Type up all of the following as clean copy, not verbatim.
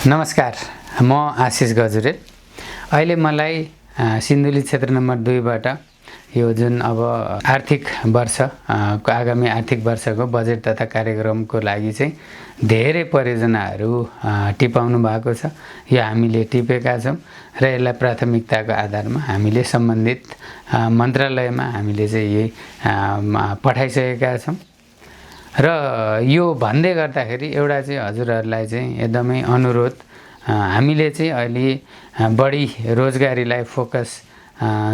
नमस्कार, म आशिष गजुरेल। अहिले मलाई सिन्धुली क्षेत्र नम्बर 2 बाट यो जुन अब आर्थिक वर्ष आगामी आर्थिक वर्षको बजेट तथा कार्यक्रमको लागि चाहिँ धेरै परियोजनाहरू टिपाउनु भएको छ। यो हामीले टिपेका छौँ र यसलाई प्राथमिकताको आधारमा हामीले सम्बन्धित मन्त्रालयमा हामीले चाहिँ यही पठाइसकेका छौँ। र यो भन्दै गर्दाखेरि एउटा चाहिँ हजुरहरूलाई चाहिँ एकदमै अनुरोध, हामीले चाहिँ अहिले बढी रोजगारीलाई फोकस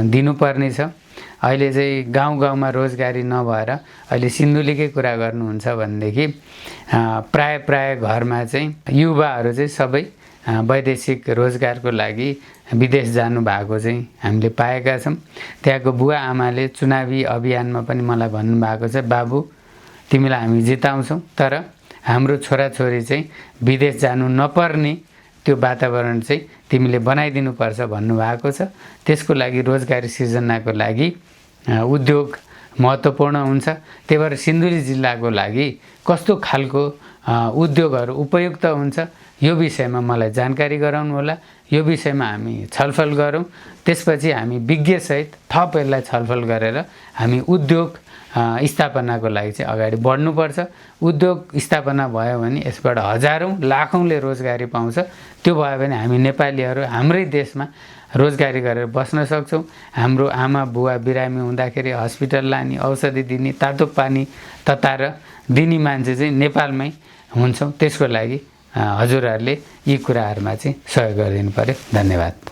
दिनुपर्ने छ। अहिले चाहिँ गाउँ-गाउँमा रोजगारी नभएर अहिले सिन्धुलीकै कुरा गर्नुहुन्छ भनेदेखि प्राय घरमा चाहिँ युवाहरू चाहिँ सबै वैदेशिक रोजगारको लागि विदेश जानु भएको चाहिँ हामीले पाएका छौँ। त्यहाँको बुवा आमाले चुनावी अभियानमा पनि मलाई भन्नुभएको छ, बाबु तिमीलाई हामी जिताउँछौँ, तर हाम्रो छोराछोरी चाहिँ विदेश जानु नपर्ने त्यो वातावरण चाहिँ तिमीले बनाइदिनुपर्छ भन्नुभएको छ। त्यसको लागि रोजगारी सिर्जनाको लागि उद्योग महत्त्वपूर्ण हुन्छ। त्यही भएर सिन्धुली जिल्लाको लागि कस्तो खालको उद्योगहरू उपयुक्त हुन्छ यो विषयमा मलाई जानकारी गराउनु होला। यो विषयमा हामी छलफल गरौँ, त्यसपछि हामी विज्ञसहित थप यसलाई छलफल गरेर हामी उद्योग स्थापनाको लागि चाहिँ अगाडि बढ्नुपर्छ। उद्योग स्थापना भयो भने यसबाट हजारौँ लाखौँले रोजगारी पाउँछ। त्यो भयो भने हामी नेपालीहरू हाम्रै देशमा रोजगारी गरेर बस्न सक्छौँ। हाम्रो आमा बुवा बिरामी हुँदाखेरि हस्पिटल लाने, औषधि दिने, तातो पानी तताएर दिने मान्छे चाहिँ नेपालमै हुन्छौँ। त्यसको लागि हजुरहरूले यी कुराहरूमा चाहिँ सहयोग गरिदिनु पर्यो। धन्यवाद।